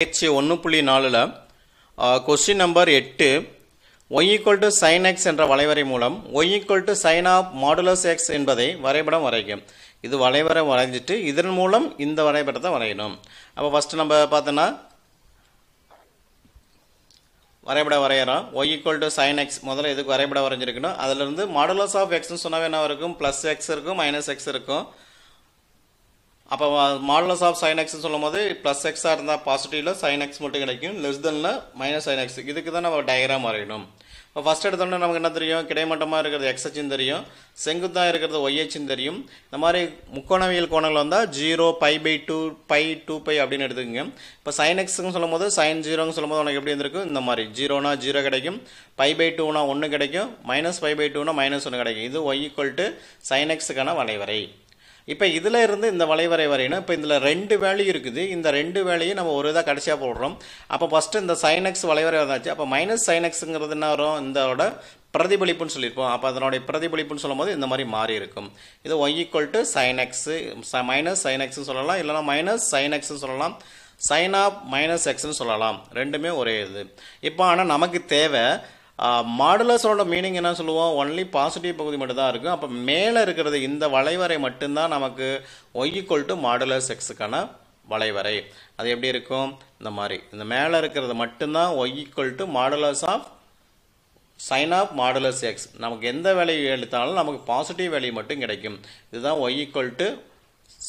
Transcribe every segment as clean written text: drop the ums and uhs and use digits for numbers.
பயிற்சி 1.4ல் question number 8 y equal to sin x என்ற வளைவரை மூலம் y equal to sin of modulus x என்பதை வரைபடம் வரைக்கும். இது வளைவரை வரைஞ்சிட்டு இதன் மூலம் இந்த வரைபடத்தை வரையணும். அப்போ ஃபர்ஸ்ட் நம்ம பார்த்தோன்னா வரைபடம் வரையறோம். y equal to sin x முதல்ல இதுக்கு வரைபடம் வரைஞ்சிருக்கணும். அதிலிருந்து modulus of x ன்னு சொன்னாவே என்ன இருக்கும்? plus x இருக்கும் minus x இருக்கும். அப்போ மாடுலஸ் ஆஃப் சைன் எக்ஸ் சொல்லும் போது ப்ளஸ் எக்ஸாக இருந்தால் பாசிட்டிவில் சைன் எக்ஸ் மட்டும் கிடைக்கும், லெஸ் தெனில் மைனஸ் சைன் எக்ஸ். இதுக்கு தான் நம்ம டயக்ராம் வரையணும். இப்போ ஃபஸ்ட் எடுத்தோம்னா நமக்கு என்ன தெரியும்? கிடைமட்டமாக இருக்கிறது எக்ஸ் அச்சுன்னு தெரியும், செங்குத்தாக இருக்கிறது ஒய் அச்சுன்னு தெரியும். இந்த மாதிரி முக்கோணவியல் கோணங்கள் வந்தால் 0 π/2 π 2π அப்படின்னு எடுத்துக்கோங்க. இப்போ சைன் எக்ஸ்ன்னு சொல்லும் போது சைன் 0ன்னு சொல்லும் போது உனக்கு எப்படி இருந்திருக்கும்? இந்த மாதிரி 0னா 0 கிடைக்கும், π/2னா 1 கிடைக்கும், மைனஸ் π/2னா -1 கிடைக்கும். இது y equal to sin எக்ஸுக்கான வளைவரை. இப்போ இதில் இருந்து இந்த வளைவரை வரையணும். இப்போ இதில் 2 வேல்யூ இருக்குது. இந்த 2 வேல்யூயும் நம்ம ஒரு இதாக கடைசியாக போடுறோம். அப்போ ஃபஸ்ட்டு இந்த சைன் எக்ஸ் வளைவரை வந்தாச்சு. அப்போ மைனஸ் சைன் எக்ஸுங்கிறது என்ன வரும்? இதோட பிரதிபலிப்புன்னு சொல்லியிருப்போம். அப்போ அதனுடைய பிரதிபலிப்புன்னு சொல்லும் போது இந்த மாதிரி மாறி இருக்கும். இது y equal to sin x minus sine எக்ஸ்ன்னு சொல்லலாம், இல்லைனா மைனஸ் சைன் எக்ஸ்ன்னு சொல்லலாம், சைன் ஆஃப் மைனஸ் எக்ஸ்ன்னு சொல்லலாம். ரெண்டுமே ஒரே இது. இப்போ ஆனால் நமக்கு தேவை மாடுலஸோட மீனிங் என்ன சொல்லுவோம்? ஒன்லி பாசிட்டிவ் பகுதி மட்டும் தான் இருக்கும். அப்போ மேலே இருக்கிறது இந்த வளைவரை மட்டும்தான் நமக்கு y equal to மாடுலஸ் எக்ஸுக்கான வளைவரை. அது எப்படி இருக்கும்? இந்த மாதிரி இந்த மேலே இருக்கிறது மட்டும்தான் y equal to modulus of sine of modulus x. நமக்கு எந்த வேல்யூ எடுத்தாலும் நமக்கு பாசிட்டிவ் வேல்யூ மட்டும் கிடைக்கும். இதுதான் y equal to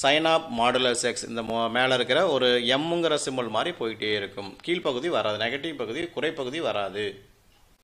sine of modulus x. இந்த மேலே இருக்கிற ஒரு எம்ங்கிற சிம்பிள் மாதிரி போயிட்டே இருக்கும். கீழ்ப்பகுதி வராது, நெகட்டிவ் பகுதி குறைப்பகுதி வராது.